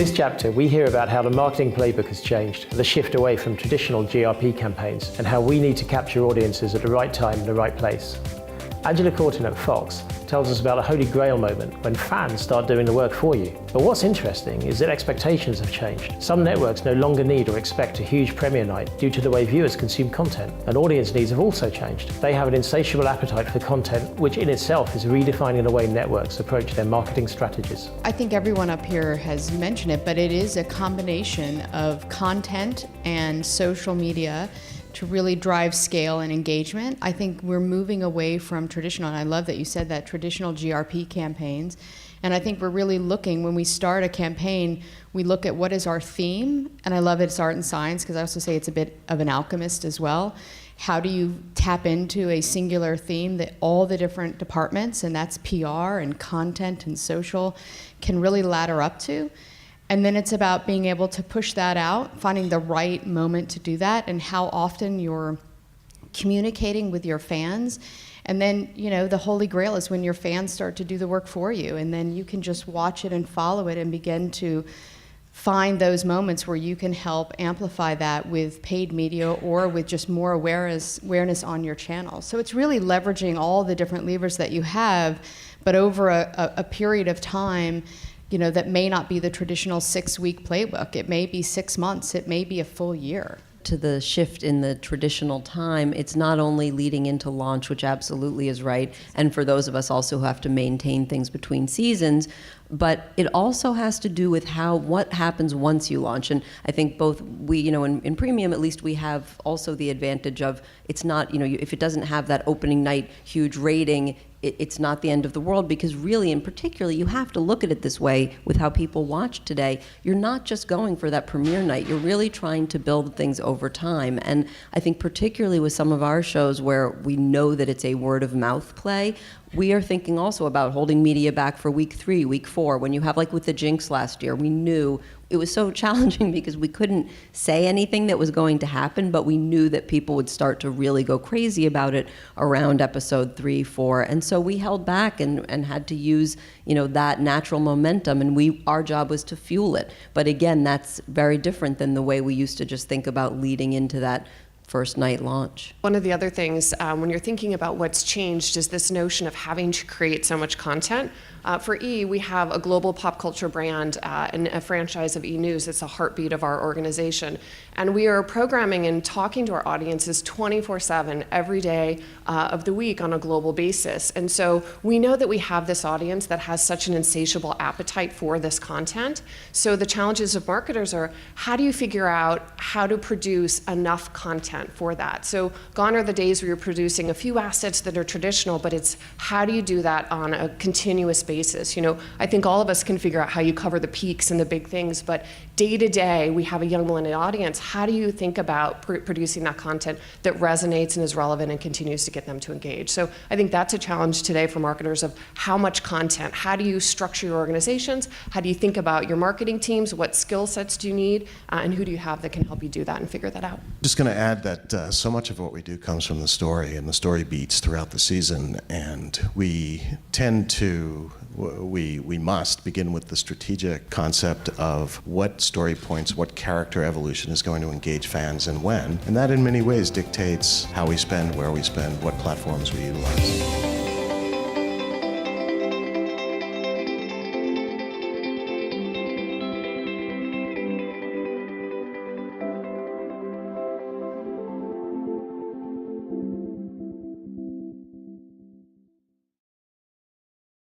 this chapter, we hear about how the marketing playbook has changed, the shift away from traditional GRP campaigns, and how we need to capture audiences at the right time in the right place. Angela Corton at Fox tells us about a holy grail moment when fans start doing the work for you. But what's interesting is that expectations have changed. Some networks no longer need or expect a huge premiere night due to the way viewers consume content, and audience needs have also changed. They have an insatiable appetite for content, which in itself is redefining the way networks approach their marketing strategies. I think everyone up here has mentioned it, but it is a combination of content and social media to really drive scale and engagement. I think we're moving away from traditional, and I love that you said that, traditional GRP campaigns. And I think we're really looking, when we start a campaign, we look at what is our theme, and I love it's art and science, because I also say it's a bit of an alchemist as well. How do you tap into a singular theme that all the different departments, and that's PR and content and social, can really ladder up to? And then it's about being able to push that out, finding the right moment to do that, and how often you're communicating with your fans. And then, you know, the holy grail is when your fans start to do the work for you, and then you can just watch it and follow it and begin to find those moments where you can help amplify that with paid media or with just more awareness on your channel. So it's really leveraging all the different levers that you have, but over a period of time, you know, that may not be the traditional 6-week playbook. It may be 6 months, it may be a full year. To the shift in the traditional time, it's not only leading into launch, which absolutely is right, and for those of us also who have to maintain things between seasons, but it also has to do with what happens once you launch. And I think both we, you know, in premium at least, we have also the advantage of, it's not, you know, if it doesn't have that opening night huge rating, it's not the end of the world, because really, and particularly, you have to look at it this way with how people watch today. You're not just going for that premiere night. You're really trying to build things over time. And I think particularly with some of our shows where we know that it's a word of mouth play, we are thinking also about holding media back for week 3, week 4. When you have, like with the Jinx last year, we knew it was so challenging because we couldn't say anything that was going to happen, but we knew that people would start to really go crazy about it around episode 3, 4. And so we held back and had to use, you know, that natural momentum, and our job was to fuel it. But again, that's very different than the way we used to just think about leading into that first night launch. One of the other things when you're thinking about what's changed is this notion of having to create so much content. For E, we have a global pop culture brand and a franchise of E! News. It's a heartbeat of our organization. And we are programming and talking to our audiences 24/7 every day of the week on a global basis. And so we know that we have this audience that has such an insatiable appetite for this content. So the challenges of marketers are, how do you figure out how to produce enough content for that? So gone are the days where you're producing a few assets that are traditional, but it's how do you do that on a continuous basis? You know, I think all of us can figure out how you cover the peaks and the big things, but day to day, we have a young millennial audience. How do you think about producing that content that resonates and is relevant and continues to get them to engage? So I think that's a challenge today for marketers of how much content, how do you structure your organizations, how do you think about your marketing teams, what skill sets do you need, and who do you have that can help you do that and figure that out? Just going to add that so much of what we do comes from the story and the story beats throughout the season, and we tend to, we must begin with the strategic concept of what story points, what character evolution is going to engage fans and when, and that in many ways dictates how we spend, where we spend, what platforms we utilize.